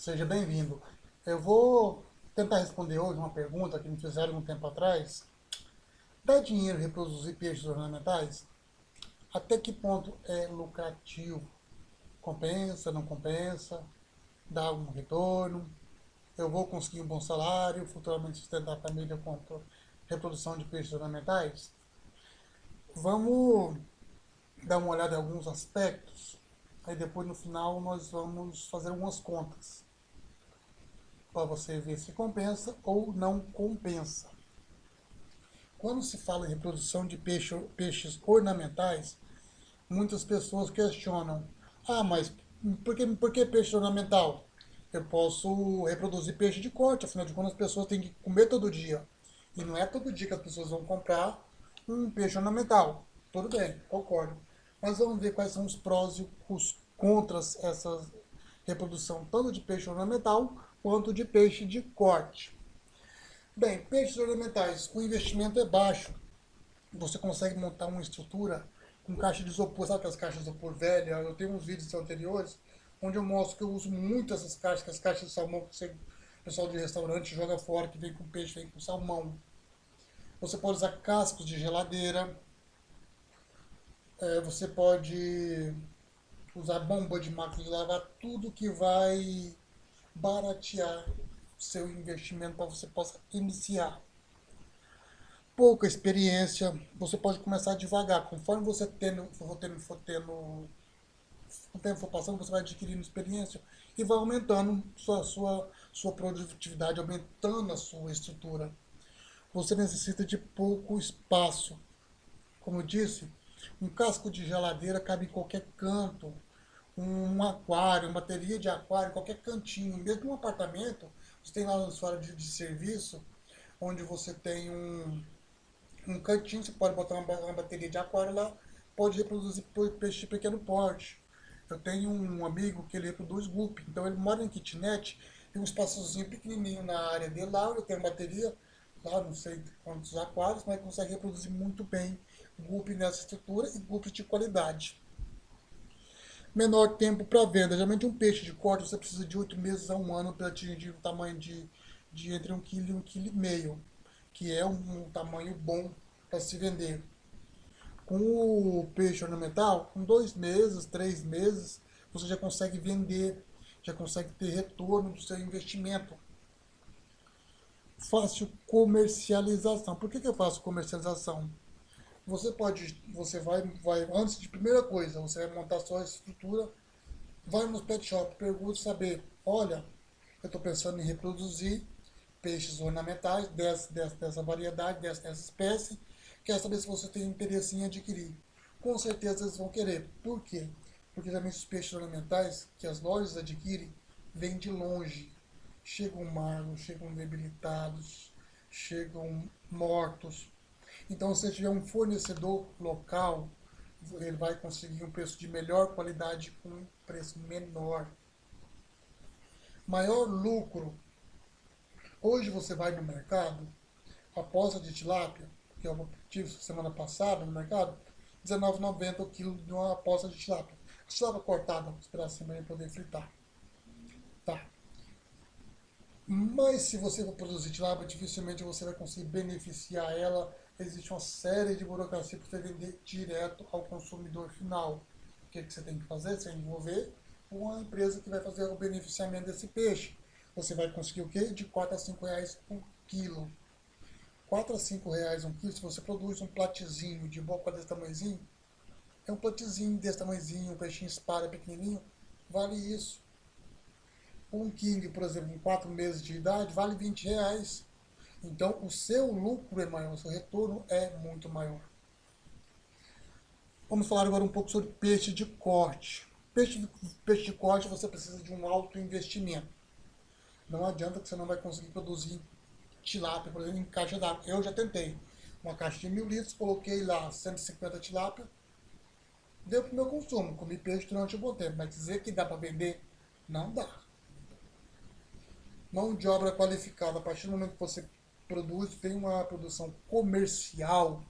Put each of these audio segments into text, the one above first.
Seja bem-vindo. Eu vou tentar responder hoje uma pergunta que me fizeram um tempo atrás. Dá dinheiro reproduzir peixes ornamentais? Até que ponto é lucrativo? Compensa, não compensa? Dá algum retorno? Eu vou conseguir um bom salário, futuramente sustentar a família com a reprodução de peixes ornamentais? Vamos dar uma olhada em alguns aspectos. Aí depois no final nós vamos fazer algumas contas para você ver se compensa ou não compensa. Quando se fala em reprodução de peixes ornamentais, muitas pessoas questionam: ah, mas por que peixe ornamental? Eu posso reproduzir peixe de corte, afinal de contas as pessoas têm que comer todo dia. E não é todo dia que as pessoas vão comprar um peixe ornamental. Tudo bem, concordo. Mas vamos ver quais são os prós e os contras essa reprodução, tanto de peixe ornamental quanto de peixe de corte. Bem, peixes ornamentais, o investimento é baixo. Você consegue montar uma estrutura com caixa de isopor, sabe aquelas caixas de isopor velha? Eu tenho uns vídeos anteriores onde eu mostro que eu uso muito essas caixas, que as caixas de salmão que o pessoal de restaurante joga fora, que vem com peixe, vem com salmão. Você pode usar cascos de geladeira, você pode usar bomba de máquina de lavar, tudo que vai baratear seu investimento para você possa iniciar. Pouca experiência, você pode começar devagar. Conforme você o tempo for passando, você vai adquirindo experiência e vai aumentando sua produtividade, aumentando a sua estrutura. Você necessita de pouco espaço. Como eu disse, um casco de geladeira cabe em qualquer canto. Um aquário, uma bateria de aquário, qualquer cantinho. Mesmo um apartamento, você tem lá na sua área de serviço, onde você tem um cantinho, você pode botar uma bateria de aquário lá, pode reproduzir peixe de pequeno porte. Eu tenho um amigo que ele reproduz guppy, então ele mora em kitnet, tem um espaçozinho pequenininho na área dele lá, ele tem uma bateria, lá não sei quantos aquários, mas consegue reproduzir muito bem guppy nessa estrutura e guppy de qualidade. Menor tempo para venda. Geralmente um peixe de corte você precisa de 8 meses a um ano para atingir um tamanho de entre 1 kg e 1,5 kg, que é um tamanho bom para se vender. Com o peixe ornamental, com 2 meses, 3 meses, você já consegue vender, já consegue ter retorno do seu investimento. Fácil comercialização. Por que eu faço comercialização? Você vai, antes de primeira coisa, você vai montar a sua estrutura, vai nos pet shop, pergunta saber, olha, eu estou pensando em reproduzir peixes ornamentais dessa variedade, dessa espécie. Quer saber se você tem interesse em adquirir. Com certeza eles vão querer. Por quê? Porque também os peixes ornamentais que as lojas adquirem vêm de longe. Chegam magros, chegam debilitados, chegam mortos. Então, se tiver um fornecedor local, ele vai conseguir um preço de melhor qualidade com um preço menor. Maior lucro. Hoje você vai no mercado, a poça de tilápia, que eu tive semana passada no mercado, R$19,90 o quilo de uma poça de tilápia. A tilápia cortada, esperar assim para poder fritar. Tá. Mas se você for produzir tilápia, dificilmente você vai conseguir beneficiar ela. Existe uma série de burocracia para você vender direto ao consumidor final. O que você tem que fazer? Você envolver uma empresa que vai fazer o beneficiamento desse peixe. Você vai conseguir o quê? De 4 a 5 reais um quilo. 4 a 5 reais um quilo, se você produz um platezinho de boca desse tamanhozinho, é um platezinho desse tamanhozinho, um peixinho espada pequenininho, vale isso. Um king, por exemplo, com 4 meses de idade, vale 20 reais. Então, o seu lucro é maior, o seu retorno é muito maior. Vamos falar agora um pouco sobre peixe de corte. Peixe de corte você precisa de um alto investimento. Não adianta que você não vai conseguir produzir tilápia, por exemplo, em caixa d'água. Eu já tentei. Uma caixa de 1.000 litros, coloquei lá 150 tilápia, deu para o meu consumo. Comi peixe durante um bom tempo, mas dizer que dá para vender, não dá. Mão de obra qualificada, a partir do momento que você produz, tem uma produção comercial,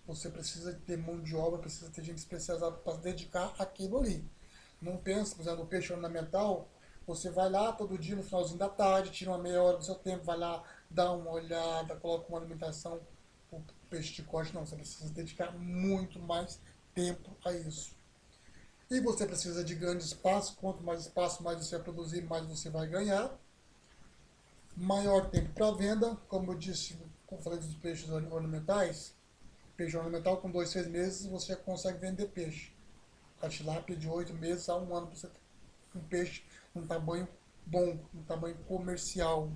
você precisa ter mão de obra, precisa ter gente especializada para se dedicar àquilo ali. Não pensa, por exemplo, no peixe ornamental, Você vai lá todo dia no finalzinho da tarde, tira uma meia hora do seu tempo, vai lá, dá uma olhada, coloca uma alimentação para o peixe de corte. Não, você precisa dedicar muito mais tempo a isso. E você precisa de grande espaço. Quanto mais espaço, mais você vai produzir, mais você vai ganhar. Maior tempo para venda, como eu disse, como eu falei dos peixes ornamentais, peixe ornamental com 2, 6 meses você já consegue vender peixe. A tilápia de 8 meses a um ano para você ter um peixe num tamanho bom, num tamanho comercial.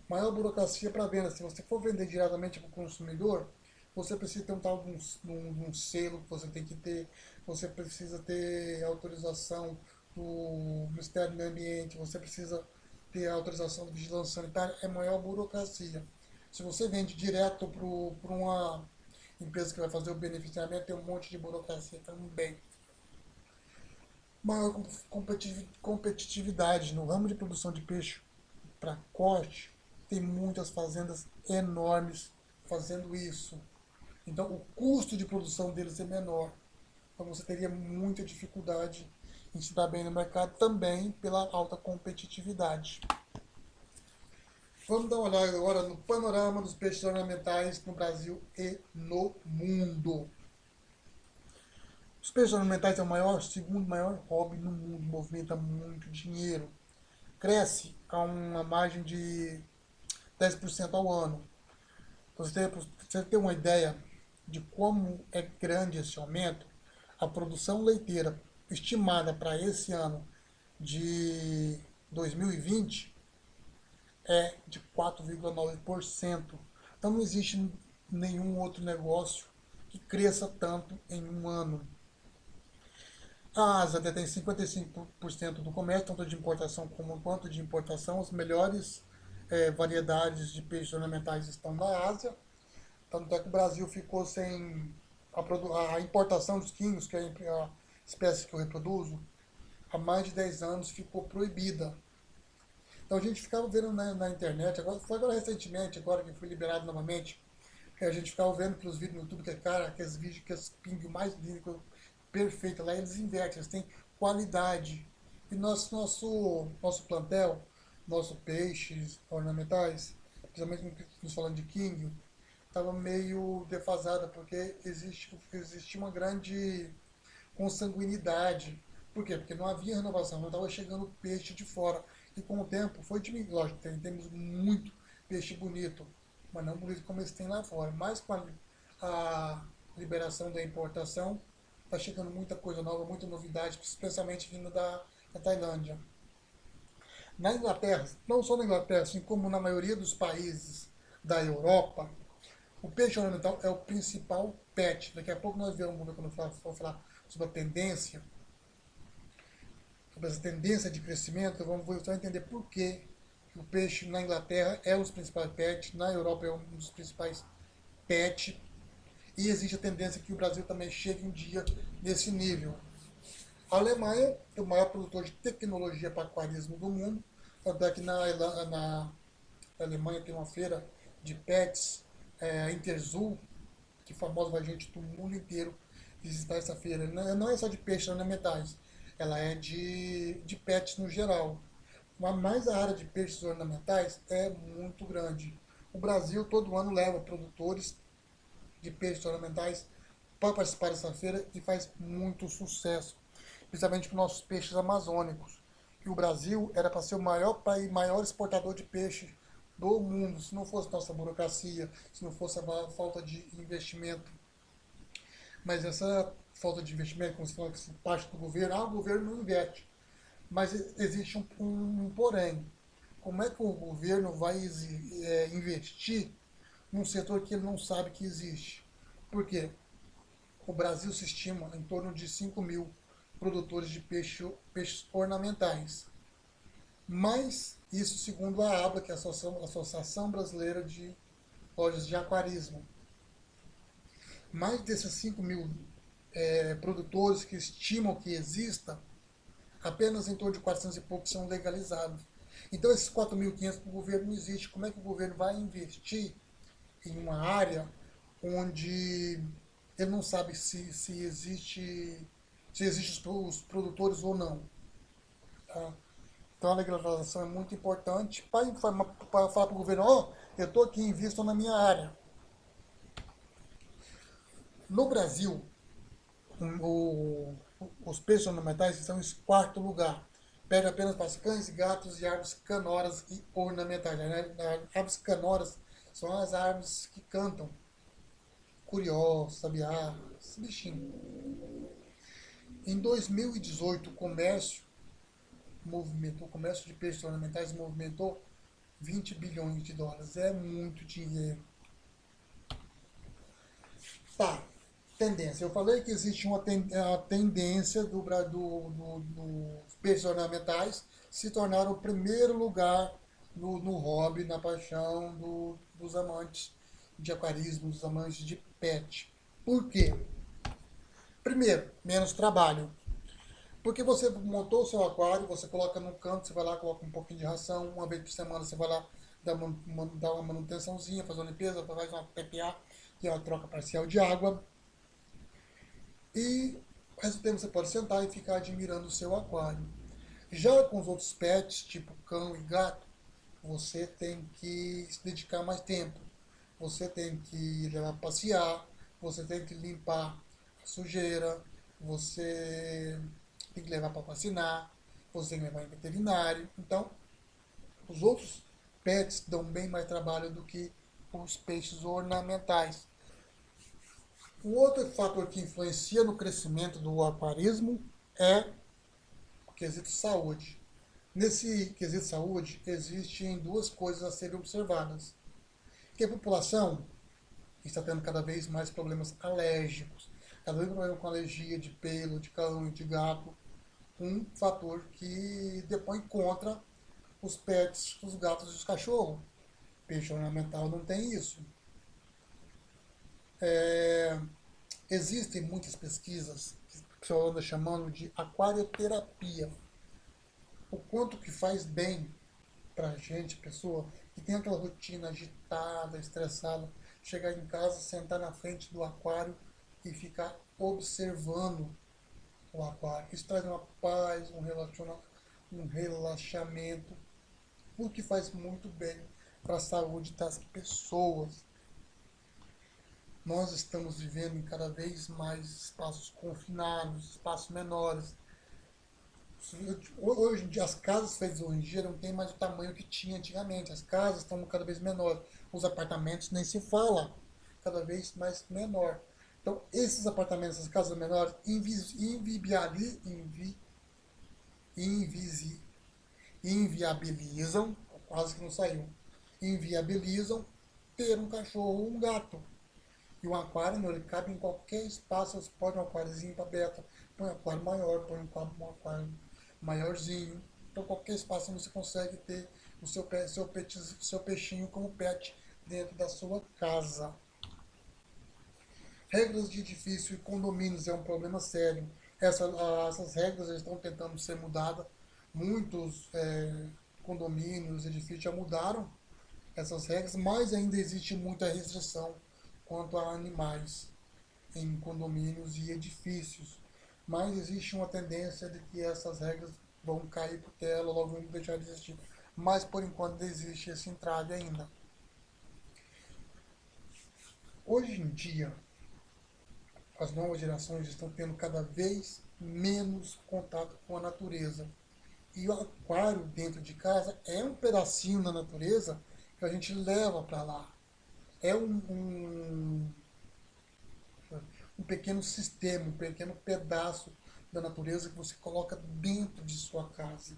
Maior burocracia para venda. Se você for vender diretamente para o consumidor, você precisa ter um tal de um selo que você tem que ter, você precisa ter autorização do Ministério do Meio Ambiente, você precisa ter autorização da vigilância sanitária, é maior burocracia. Se você vende direto para uma empresa que vai fazer o beneficiamento, tem um monte de burocracia também. Maior competitividade no ramo de produção de peixe para corte, tem muitas fazendas enormes fazendo isso. Então, o custo de produção deles é menor. Então, você teria muita dificuldade em se dar bem no mercado também pela alta competitividade. Vamos dar uma olhada agora no panorama dos peixes ornamentais no Brasil e no mundo. Os peixes ornamentais é o maior, segundo maior hobby no mundo, movimenta muito dinheiro. Cresce a uma margem de 10% ao ano. Para você ter uma ideia de como é grande esse aumento, a produção leiteira estimada para esse ano de 2020 é de 4,9%. Então não existe nenhum outro negócio que cresça tanto em um ano. A Ásia detém 55% do comércio, tanto de importação como quanto de importação. As melhores variedades de peixes ornamentais estão na Ásia. Tanto é que o Brasil ficou sem a importação dos quinhos, que é a espécie que eu reproduzo, há mais de 10 anos ficou proibida. Então a gente ficava vendo na internet, agora, foi agora recentemente, agora que foi liberado novamente, que a gente ficava vendo pelos vídeos no YouTube, que é cara, aqueles vídeos que as pinguim mais lindos, perfeito, lá eles invertem, eles têm qualidade. E nosso plantel, nossos peixes ornamentais, principalmente nos falando de king, estava meio defasada, porque existe uma grande consanguinidade. Por quê? Porque não havia renovação, não estava chegando peixe de fora. E com o tempo foi diminuindo. Lógico, temos muito peixe bonito, mas não bonito como eles têm lá fora. Mas com a liberação da importação, está chegando muita coisa nova, muita novidade, especialmente vindo da Tailândia. Na Inglaterra, não só na Inglaterra, assim como na maioria dos países da Europa, o peixe ornamental é o principal pet. Daqui a pouco nós vamos, quando eu for falar sobre a tendência, sobre essa tendência de crescimento, vamos entender por que o peixe na Inglaterra é um dos principais pets, na Europa é um dos principais pets, e existe a tendência que o Brasil também chegue um dia nesse nível. A Alemanha é o maior produtor de tecnologia para aquarismo do mundo, tanto é que na Alemanha tem uma feira de pets, a Interzoo, que famosa vai gente do mundo inteiro visitar essa feira. Não é só de peixes ornamentais, ela é de pets no geral. Mas a área de peixes ornamentais é muito grande. O Brasil todo ano leva produtores de peixes ornamentais para participar dessa feira e faz muito sucesso, principalmente com nossos peixes amazônicos. E o Brasil era para ser o maior país, maior exportador de peixe do mundo, se não fosse nossa burocracia, se não fosse a falta de investimento. Mas essa falta de investimento, como você falou, que parte do governo, o governo não investe. Mas existe um porém. Como é que o governo vai investir num setor que ele não sabe que existe? Por quê? O Brasil se estima em torno de 5 mil produtores de peixes ornamentais. Mas isso segundo a ABRA, que é a Associação Brasileira de Lojas de Aquarismo. Mais desses 5 mil produtores que estimam que exista, apenas em torno de 400 e poucos são legalizados. Então esses 4.500 o governo não existe. Como é que o governo vai investir em uma área onde ele não sabe se existe os produtores ou não? Tá? Então a legislação é muito importante para informar, para falar para o governo, ó, eu estou aqui, invisto na minha área. No Brasil, os peixes ornamentais estão em quarto lugar. Perde apenas para cães, gatos e árvores canoras e ornamentais. Árvores canoras são as árvores que cantam. Curió, sabiá, esse bichinho. Em 2018, o comércio de peixes ornamentais movimentou 20 bilhões de dólares. É muito dinheiro. Tá, tendência. Eu falei que existe uma tendência dos peixes ornamentais se tornar o primeiro lugar no hobby, na paixão dos amantes de aquarismo, dos amantes de pet. Por quê? Primeiro, menos trabalho. Porque você montou o seu aquário, você coloca no canto, você vai lá, coloca um pouquinho de ração, uma vez por semana você vai lá dar uma manutençãozinha, fazer uma limpeza, faz uma PPA, que é uma troca parcial de água. E o resto do tempo você pode sentar e ficar admirando o seu aquário. Já com os outros pets, tipo cão e gato, você tem que se dedicar mais tempo. Você tem que levar para passear, você tem que limpar a sujeira, você tem que levar para vacinar, você tem que levar em veterinário. Então, os outros pets dão bem mais trabalho do que os peixes ornamentais. O outro fator que influencia no crescimento do aquarismo é o quesito saúde. Nesse quesito saúde, existem duas coisas a serem observadas. Que a população está tendo cada vez mais problemas alérgicos, cada vez mais problema com alergia de pelo, de cão e de gato, um fator que depõe contra os pets, os gatos e os cachorros. Peixe ornamental não tem isso. É, existem muitas pesquisas que o pessoal anda chamando de aquarioterapia. O quanto que faz bem para a gente, pessoa que tem aquela rotina agitada, estressada, chegar em casa, sentar na frente do aquário e ficar observando o aquário. Isso traz uma paz, um relaxamento, o que faz muito bem para a saúde das pessoas. Nós estamos vivendo em cada vez mais espaços confinados, espaços menores. Hoje em dia as casas feitas hoje em dia não tem mais o tamanho que tinha antigamente. As casas estão cada vez menores. Os apartamentos nem se fala, cada vez mais menor. Então esses apartamentos, essas casas menores, invisi, inviabilizam, quase que não saiu, inviabilizam ter um cachorro ou um gato. E o aquário, não, ele cabe em qualquer espaço. Você pode um aquáriozinho para beta, põe um aquário maior, põe um aquário maiorzinho. Então, qualquer espaço você consegue ter o seu peixinho como pet dentro da sua casa. Regras de edifício e condomínios é um problema sério. Essas regras estão tentando ser mudadas. Muitos condomínios, edifícios já mudaram essas regras, mas ainda existe muita restrição quanto a animais em condomínios e edifícios. Mas existe uma tendência de que essas regras vão cair por terra, logo vão deixar de existir. Mas por enquanto existe esse entrave ainda. Hoje em dia, as novas gerações estão tendo cada vez menos contato com a natureza. E o aquário dentro de casa é um pedacinho da natureza que a gente leva para lá. É um pequeno sistema, um pequeno pedaço da natureza que você coloca dentro de sua casa.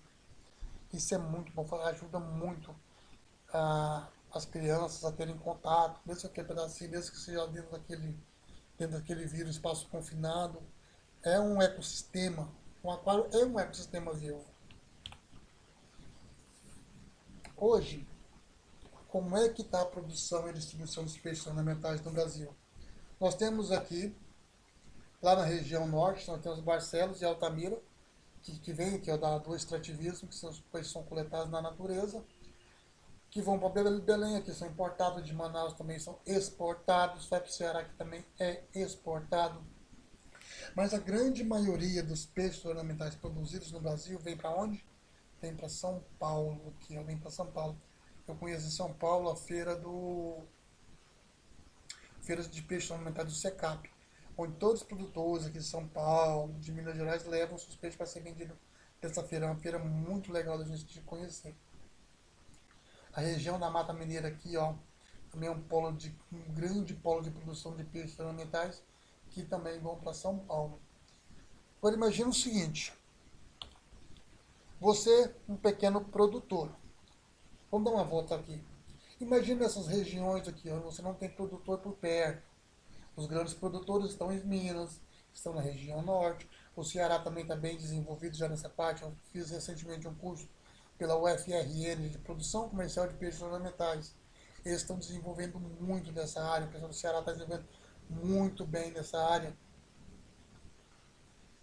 Isso é muito bom, ajuda muito as crianças a terem contato, mesmo aquele pedacinho, mesmo que seja dentro daquele vírus, espaço confinado. É um ecossistema. Um aquário é um ecossistema vivo. Hoje, como é que está a produção e distribuição dos peixes ornamentais no Brasil? Nós temos aqui, lá na região norte, nós temos Barcelos e Altamira, que vem, que é do extrativismo, que são os peixes que são coletados na natureza, que vão para Belém, aqui são importados, de Manaus também são exportados, vai para o Ceará, que também é exportado. Mas a grande maioria dos peixes ornamentais produzidos no Brasil vem para onde? tem para São Paulo, aqui, eu vim para São Paulo. Eu conheço em São Paulo a feira de peixe ornamental do Secap, onde todos os produtores aqui de São Paulo, de Minas Gerais, levam seus peixes para ser vendido nessa feira. É uma feira muito legal da gente de conhecer. A região da Mata Mineira aqui, ó, também é um grande polo de produção de peixes ornamentais que também vão para São Paulo. Agora imagina o seguinte, você, um pequeno produtor, vamos dar uma volta aqui. Imagina essas regiões aqui, onde você não tem produtor por perto. Os grandes produtores estão em Minas, estão na região norte. O Ceará também está bem desenvolvido já nessa parte. Eu fiz recentemente um curso pela UFRN de produção comercial de peixes ornamentais. Eles estão desenvolvendo muito nessa área. O pessoal do Ceará está desenvolvendo muito bem nessa área.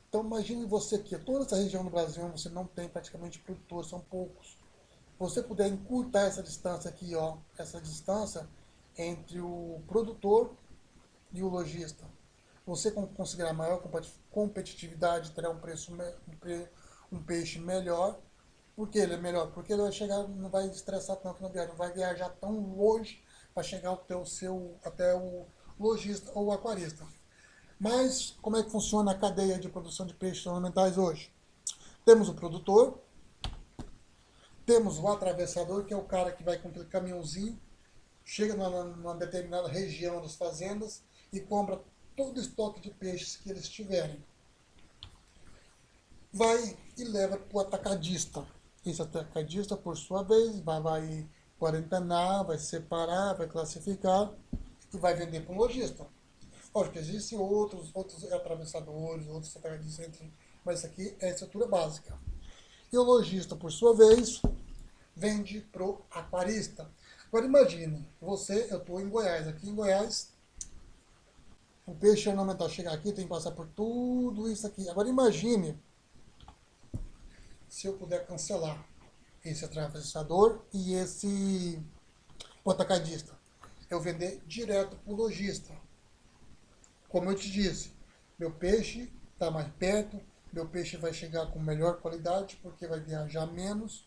Então imagine você aqui, toda essa região do Brasil onde você não tem praticamente produtores, são poucos. Você puder encurtar essa distância aqui, ó, essa distância entre o produtor e o lojista. Você conseguirá maior competitividade, terá um peixe melhor. Por que ele é melhor? Porque ele vai chegar, não vai estressar tanto na viagem, não vai viajar tão longe para chegar até o lojista ou o aquarista. Mas como é que funciona a cadeia de produção de peixes ornamentais hoje? Temos o produtor, temos o atravessador, que é o cara que vai com aquele caminhãozinho, chega numa determinada região das fazendas e compra todo o estoque de peixes que eles tiverem. Vai e leva para o atacadista. Esse atacadista, por sua vez, vai quarentenar, vai separar, vai classificar e vai vender para o lojista. Lógico que existem outros atravessadores, outros atacadistas, mas isso aqui é a estrutura básica. E o lojista, por sua vez, vende para o aquarista. Agora imagine, eu estou em Goiás. Aqui em Goiás, o peixe ornamental chegar aqui tem que passar por tudo isso aqui. Agora imagine se eu puder cancelar esse atravessador e o atacadista. Eu vender direto para o lojista. Como eu te disse, meu peixe está mais perto, meu peixe vai chegar com melhor qualidade, porque vai viajar menos,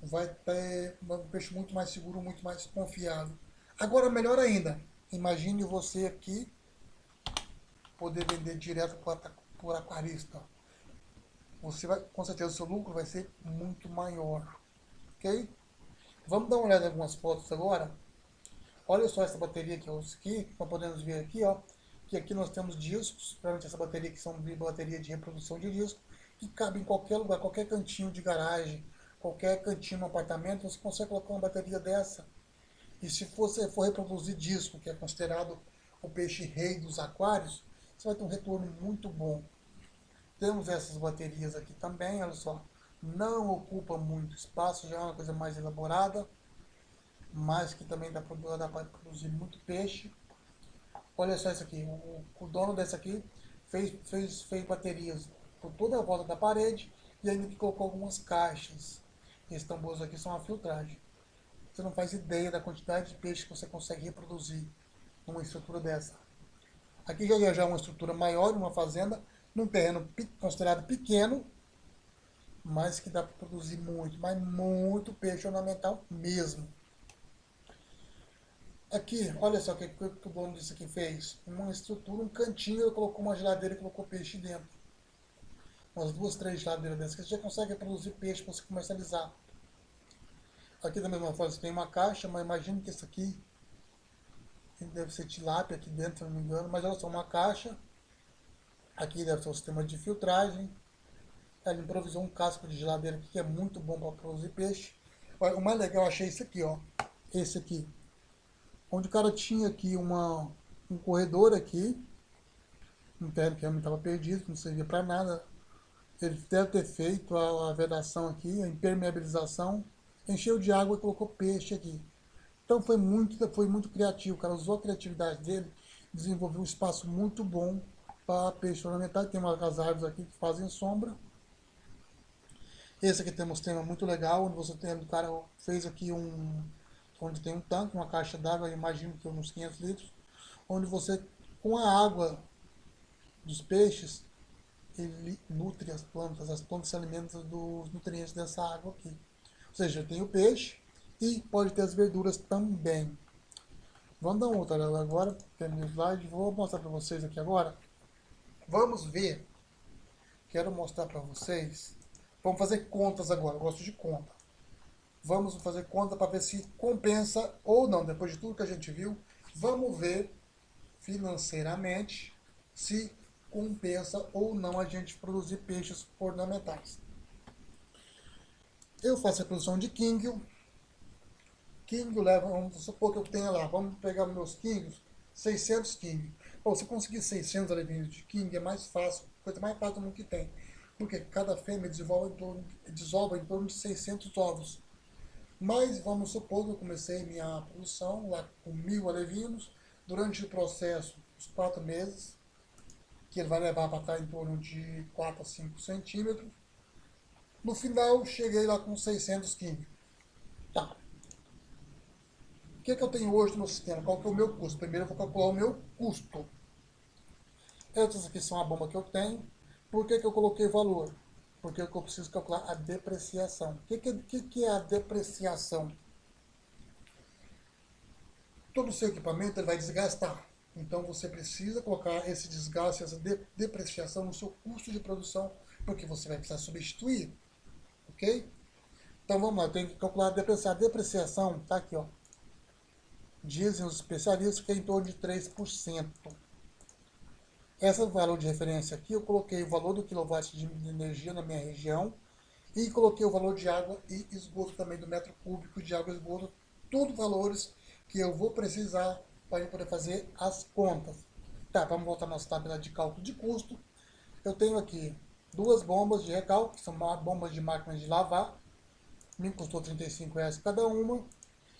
vai ter um peixe muito mais seguro, muito mais confiável. Agora, melhor ainda, imagine você aqui poder vender direto para o aquarista. Você vai, com certeza, o seu lucro vai ser muito maior. Ok? Vamos dar uma olhada em algumas fotos agora. Olha só essa bateria que eu uso aqui, nós podemos ver aqui, ó, que aqui nós temos discos, realmente essa bateria que são de bateria de reprodução de disco, que cabe em qualquer lugar, qualquer cantinho de garagem, qualquer cantinho no apartamento, você consegue colocar uma bateria dessa. E se você for reproduzir disco, que é considerado o peixe rei dos aquários, você vai ter um retorno muito bom. Temos essas baterias aqui também, olha só, não ocupa muito espaço, já é uma coisa mais elaborada, mas que também dá para produzir muito peixe. Olha só isso aqui, o dono dessa aqui fez baterias por toda a volta da parede e ainda colocou algumas caixas. Esses tambores aqui são a filtragem. Você não faz ideia da quantidade de peixe que você consegue reproduzir numa estrutura dessa. Aqui já é uma estrutura maior, uma fazenda, num terreno considerado pequeno, mas que dá para produzir muito, mas muito peixe ornamental mesmo. Aqui, olha só o que o dono disso aqui fez. Uma estrutura, um cantinho, ele colocou uma geladeira e colocou peixe dentro. Umas duas, três geladeiras dessas, que você já consegue produzir peixe para você comercializar. Aqui da mesma forma, você tem uma caixa, mas imagine que isso aqui deve ser tilápia aqui dentro, se não me engano. Mas olha só, uma caixa. Aqui deve ser um sistema de filtragem. Ele improvisou um casco de geladeira aqui, que é muito bom para produzir peixe. Olha, o mais legal eu achei esse aqui, ó. Esse aqui. Onde o cara tinha aqui um corredor aqui, um terreno que realmente estava perdido, não servia para nada. Ele deve ter feito a vedação aqui, a impermeabilização, encheu de água e colocou peixe aqui. Então foi muito criativo, o cara usou a criatividade dele, desenvolveu um espaço muito bom para peixe ornamental. Tem umas árvores aqui que fazem sombra. Esse aqui tem um sistema muito legal, onde o cara fez aqui onde tem um tanque, uma caixa d'água, imagino que uns 500 litros, onde você, com a água dos peixes, ele nutre as plantas se alimentam dos nutrientes dessa água aqui. Ou seja, tem o peixe e pode ter as verduras também. Vamos dar uma outra olhada agora, terminei o slide, vou mostrar para vocês aqui agora. Vamos ver, quero mostrar para vocês, vamos fazer contas agora, eu gosto de conta. Vamos fazer conta para ver se compensa ou não, depois de tudo que a gente viu, vamos ver financeiramente se compensa ou não a gente produzir peixes ornamentais. Eu faço a produção de quingue. Quingue leva, vamos supor que eu tenha lá, vamos pegar meus quingues, 600 quingue. Bom, se conseguir 600 alevinhos de quingue é mais fácil, coisa mais fácil do mundo que tem. Porque cada fêmea desova em torno de 600 ovos. Mas vamos supor que eu comecei minha produção lá com 1000 alevinos, durante o processo, os 4 meses, que ele vai levar para estar em torno de 4 a 5 centímetros. No final, cheguei lá com 600 quilos. Tá. O que eu tenho hoje no meu sistema? Qual que é o meu custo? Primeiro eu vou calcular o meu custo. Essas aqui são a bomba que eu tenho. Por que eu coloquei valor? Porque eu preciso calcular a depreciação. O que é a depreciação? Todo o seu equipamento ele vai desgastar. Então você precisa colocar esse desgaste, essa depreciação no seu custo de produção, porque você vai precisar substituir. Ok? Então vamos lá, eu tenho que calcular a depreciação. A depreciação está aqui, ó. Dizem os especialistas que é em torno de 3%. Esse valor de referência aqui, eu coloquei o valor do quilowatt de energia na minha região e coloquei o valor de água e esgoto também, do metro cúbico de água e esgoto, tudo valores que eu vou precisar para poder fazer as contas. Tá, vamos voltar à nossa tabela de cálculo de custo. Eu tenho aqui duas bombas de recalque, que são bombas de máquina de lavar, me custou R$ 35 cada uma,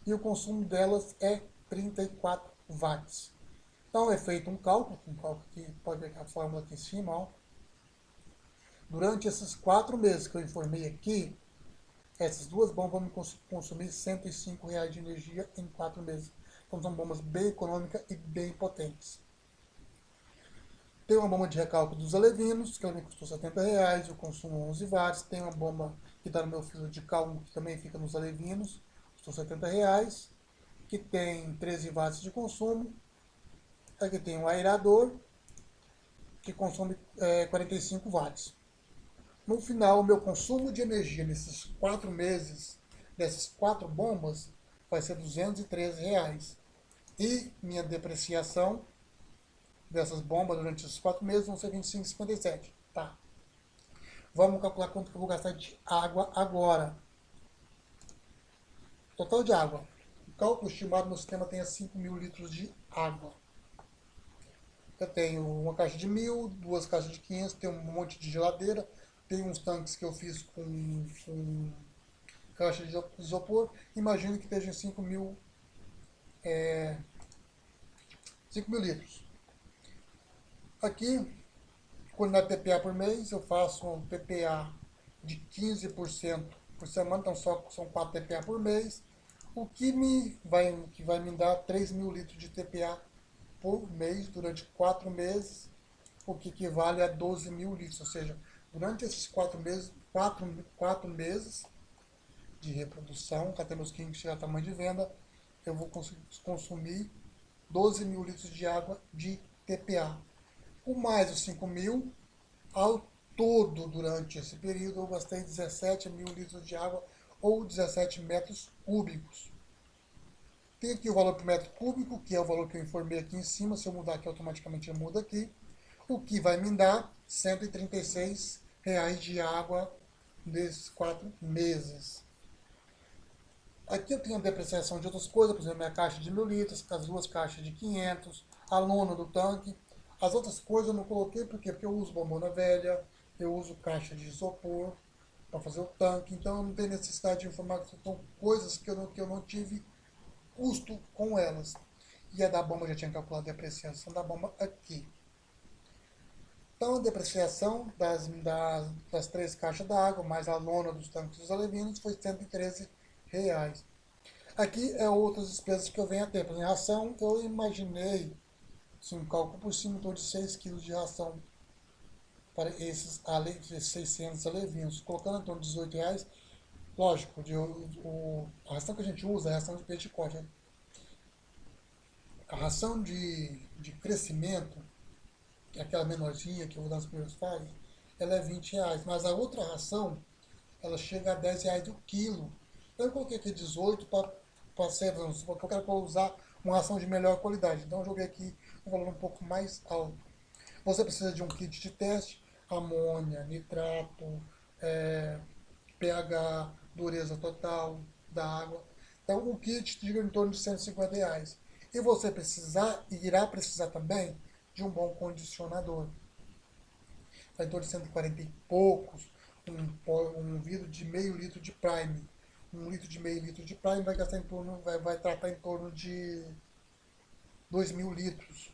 e o consumo delas é 34 watts. Então é feito um cálculo que pode ver a fórmula aqui em cima, ó. Durante esses 4 meses que eu informei aqui, essas duas bombas vão me consumir R$ 105 de energia em 4 meses. Então são bombas bem econômicas e bem potentes. Tem uma bomba de recalque dos alevinos, que ela me custou R$ 70, eu consumo 11 watts. Tem uma bomba que está no meu filtro de calmo, que também fica nos alevinos, custou R$ 70, que tem 13 watts de consumo. Aqui tem um aerador, que consome 45 watts. No final, o meu consumo de energia nesses 4 meses, dessas 4 bombas, vai ser R$ 213. E minha depreciação dessas bombas durante esses 4 meses vão ser 25,57. Tá. Vamos calcular quanto que eu vou gastar de água agora. Total de água. O cálculo estimado no sistema tem 5.000 litros de água. Eu tenho uma caixa de 1.000, duas caixas de 500, tenho um monte de geladeira, tenho uns tanques que eu fiz com caixa de isopor. Imagino que estejam 5.000 litros. Aqui, quantidade de PPA por mês, eu faço um PPA de 15% por semana, então são 4 TPA por mês, o que vai me dar 3.000 litros de TPA por mês durante 4 meses, o que equivale a 12.000 litros, ou seja, durante esses 4 meses, 4 meses de reprodução, até meus 15 chegar ao tamanho de venda, eu vou consumir 12.000 litros de água de TPA. Com mais os 5.000, ao todo, durante esse período, eu gastei 17.000 litros de água, ou 17 metros cúbicos. Tem aqui o valor por metro cúbico, que é o valor que eu informei aqui em cima. Se eu mudar aqui, automaticamente muda aqui. O que vai me dar R$ 136 de água nesses 4 meses. Aqui eu tenho a depreciação de outras coisas, por exemplo, minha caixa de 1.000 litros, as duas caixas de 500, a lona do tanque. As outras coisas eu não coloquei, por quê? Porque eu uso bombona velha, eu uso caixa de isopor para fazer o tanque, então eu não tenho necessidade de informar que são coisas que eu não tive custo com elas. E a da bomba eu já tinha calculado a depreciação da bomba aqui. Então a depreciação das 3 caixas d'água, mais a lona dos tanques dos alevinos, foi R$ 113. Aqui é outras despesas que eu venho a ter. Por exemplo, ração, eu imaginei, um cálculo por cima, em torno de 6 kg de ração para esses 600 alevinos, colocando em torno de R$ 18. Lógico, a ração que a gente usa é a ração de peixe de corte. A ração de crescimento, que é aquela menorzinha que eu vou dar nos primeiros fases, ela é R$ 20. Mas a outra ração, ela chega a R$ 10 o quilo. Então eu coloquei aqui 18 para ser, porque eu quero usar uma ração de melhor qualidade. Então eu joguei aqui um valor um pouco mais alto. Você precisa de um kit de teste, amônia, nitrato, pH, dureza total da água. Então um kit gira em torno de R$ 150. E você irá precisar também de um bom condicionador. Vai em torno de 140 e poucos, um vidro de meio litro de Prime. Um litro de meio litro de Prime vai gastar em torno, vai tratar em torno de 2.000 litros.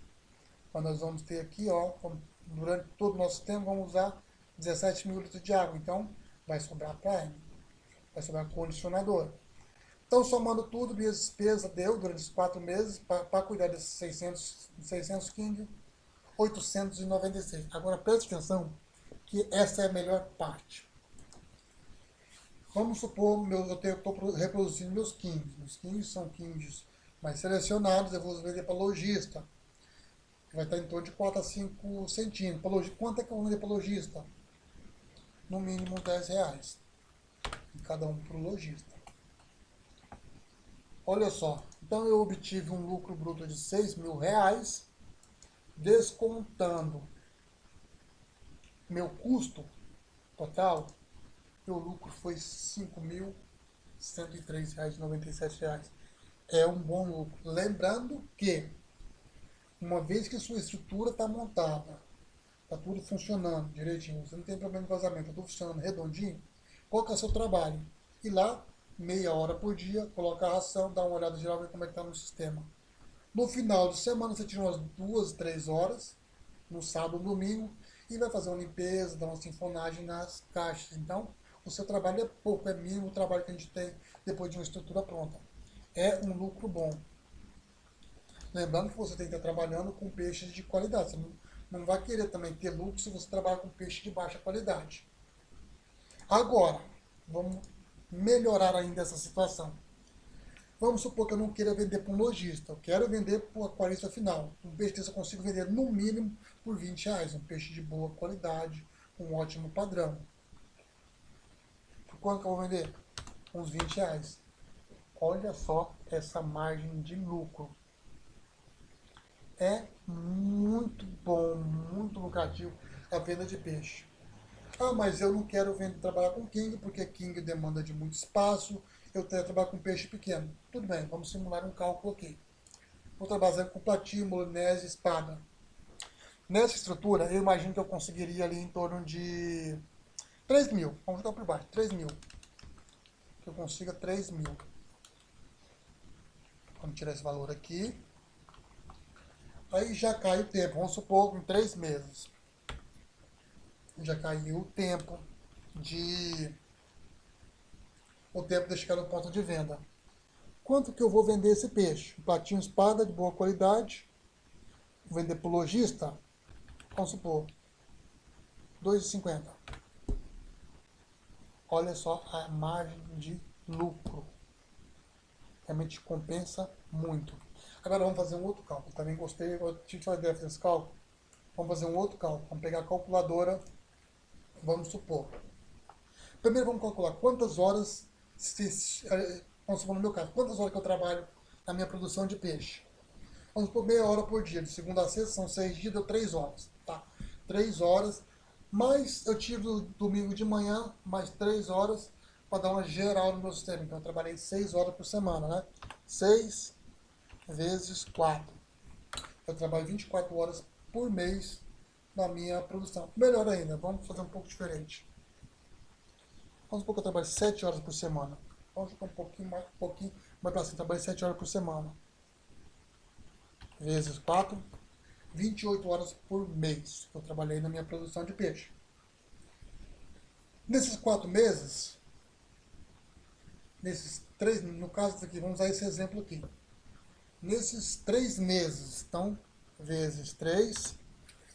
Mas nós vamos ter aqui, ó, durante todo o nosso tempo, vamos usar 17 mil litros de água. Então, vai sobrar Prime, vai sobrar condicionador. Então, somando tudo, minha despesa deu durante os 4 meses, para cuidar desses 600 King, 896. Agora, preste atenção que essa é a melhor parte. Vamos supor, eu estou reproduzindo meus Kings. Meus Kings são Kings mais selecionados, eu vou vender para lojista. Vai estar em torno de 4 a 5 centímetros. Quanto é que eu vou vender para lojista? No mínimo R$ 10. E cada um para o lojista. Olha só, então eu obtive um lucro bruto de R$ 6.000, descontando meu custo total, meu lucro foi R$ 5.103,97. É um bom lucro. Lembrando que, uma vez que sua estrutura está montada, está tudo funcionando direitinho, você não tem problema de vazamento, está tudo funcionando redondinho, qual que é o seu trabalho? Ir lá, meia hora por dia, coloca a ração, dá uma olhada geral, ver como é que está no sistema. No final de semana, você tira umas 2, 3 horas, no sábado, no domingo, e vai fazer uma limpeza, dar uma sinfonagem nas caixas. Então, o seu trabalho é pouco, é mínimo o trabalho que a gente tem depois de uma estrutura pronta. É um lucro bom. Lembrando que você tem que estar trabalhando com peixes de qualidade. Você não vai querer também ter lucro se você trabalhar com peixe de baixa qualidade. Agora, vamos melhorar ainda essa situação. Vamos supor que eu não queira vender para um lojista, eu quero vender para o aquarista final. Um peixe desse eu consigo vender no mínimo por R$ 20, um peixe de boa qualidade, um ótimo padrão. Por quanto que eu vou vender? Uns R$ 20. Olha só essa margem de lucro. É muito bom, muito lucrativo a venda de peixe. Ah, mas eu não quero trabalhar com King, porque King demanda de muito espaço, eu quero trabalhar com peixe pequeno. Tudo bem, vamos simular um cálculo aqui. Vou trabalhar com platina, molinese, espada. Nessa estrutura, eu imagino que eu conseguiria ali em torno de 3.000. Vamos jogar por baixo, 3.000. Que eu consiga 3.000. Vamos tirar esse valor aqui. Aí já cai o tempo, vamos supor em 3 meses. Já caiu o tempo de chegar no ponto de venda. Quanto que eu vou vender esse peixe? Um platinho espada de boa qualidade. Vou vender para o lojista, vamos supor, R$ 2,50. Olha só a margem de lucro. Realmente compensa muito. Agora vamos fazer um outro cálculo. Também gostei, eu tive uma ideia desse cálculo. Vamos fazer um outro cálculo. Vamos pegar a calculadora, vamos supor. Primeiro vamos calcular quantas horas, vamos supor no meu caso, quantas horas que eu trabalho na minha produção de peixe. Vamos supor meia hora por dia, de segunda a sexta, são 6 dias, deu 3 horas. Tá? 3 horas, mas eu tiro domingo de manhã, mais 3 horas, para dar uma geral no meu sistema. Então eu trabalhei 6 horas por semana, né? 6 vezes 4. Eu trabalho 24 horas por mês na minha produção. Melhor ainda, vamos fazer um pouco diferente. Vamos supor que eu trabalho 7 horas por semana. Vamos ficar um pouquinho mais para cima. Eu trabalho 7 horas por semana. Vezes 4, 28 horas por mês que eu trabalhei na minha produção de peixe. Nesses 4 meses, nesses 3, no caso aqui, vamos usar esse exemplo aqui. Nesses 3 meses, então, vezes 3,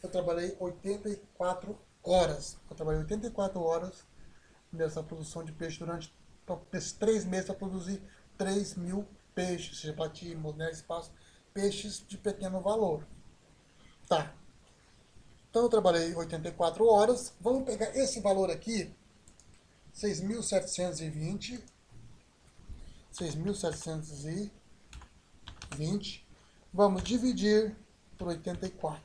eu trabalhei 84 horas. Eu trabalhei 84 horas nessa produção de peixe durante esses 3 meses para produzir 3.000 peixes, seja patimos, né, espaço, peixes de pequeno valor. Tá. Então eu trabalhei 84 horas. Vamos pegar esse valor aqui, 6.720. 6.720. Vamos dividir por 84.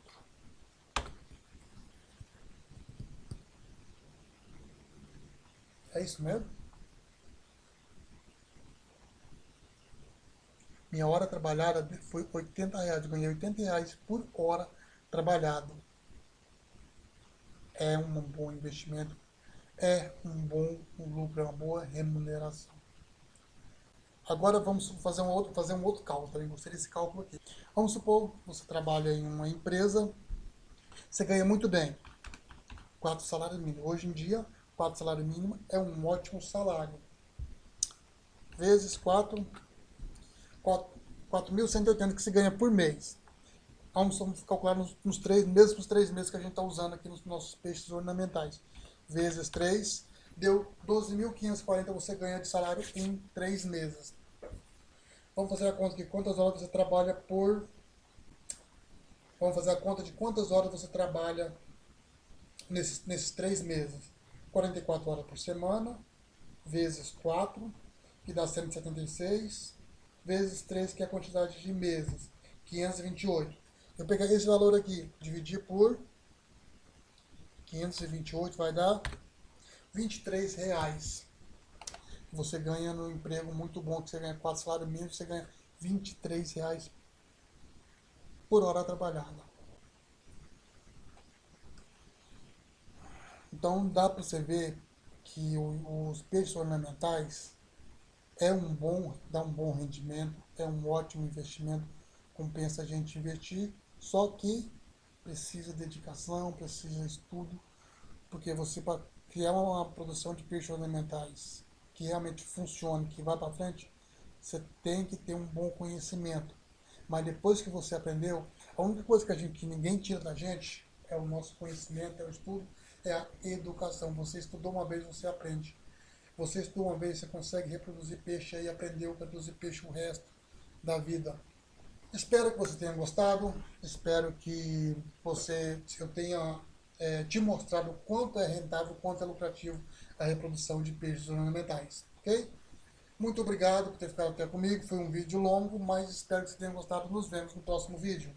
É isso mesmo? Minha hora trabalhada foi R$ 80. Eu ganhei R$ 80 por hora trabalhado. É um bom investimento. É um bom lucro, é uma boa remuneração. Agora vamos fazer um outro cálculo. Também gostei desse cálculo aqui. Vamos supor que você trabalha em uma empresa, você ganha muito bem. 4 salários mínimos. Hoje em dia, 4 salários mínimos é um ótimo salário. Vezes 4.180 que se ganha por mês. Vamos calcular nos 3 meses que a gente está usando aqui nos nossos peixes ornamentais. Vezes 3, deu 12.540 você ganha de salário em 3 meses. Vamos fazer a conta de quantas horas você trabalha por... Vamos fazer a conta de quantas horas você trabalha nesses 3 meses. 44 horas por semana, vezes 4, que dá 176, vezes 3, que é a quantidade de meses, 528. Eu peguei esse valor aqui, dividir por 528, vai dar R$ 23. Você ganha no emprego muito bom, que você ganha 4 salários mínimos, você ganha R$ 23 por hora trabalhada. Então dá para você ver que os peixes ornamentais dá um bom rendimento, é um ótimo investimento, compensa a gente investir, só que precisa de dedicação, precisa de estudo, porque você, para criar uma produção de peixes ornamentais que realmente funcione, que vá para frente, você tem que ter um bom conhecimento. Mas depois que você aprendeu, a única coisa que ninguém tira da gente é o nosso conhecimento, é o estudo, é a educação. Você estudou uma vez, você aprende. Você estudou uma vez, você consegue reproduzir peixe aí, aprendeu a reproduzir peixe o resto da vida. Espero que você tenha gostado, espero que eu tenha te mostrado o quanto é rentável, o quanto é lucrativo a reprodução de peixes ornamentais, ok? Muito obrigado por ter ficado até comigo, foi um vídeo longo, mas espero que você tenha gostado. Nos vemos no próximo vídeo.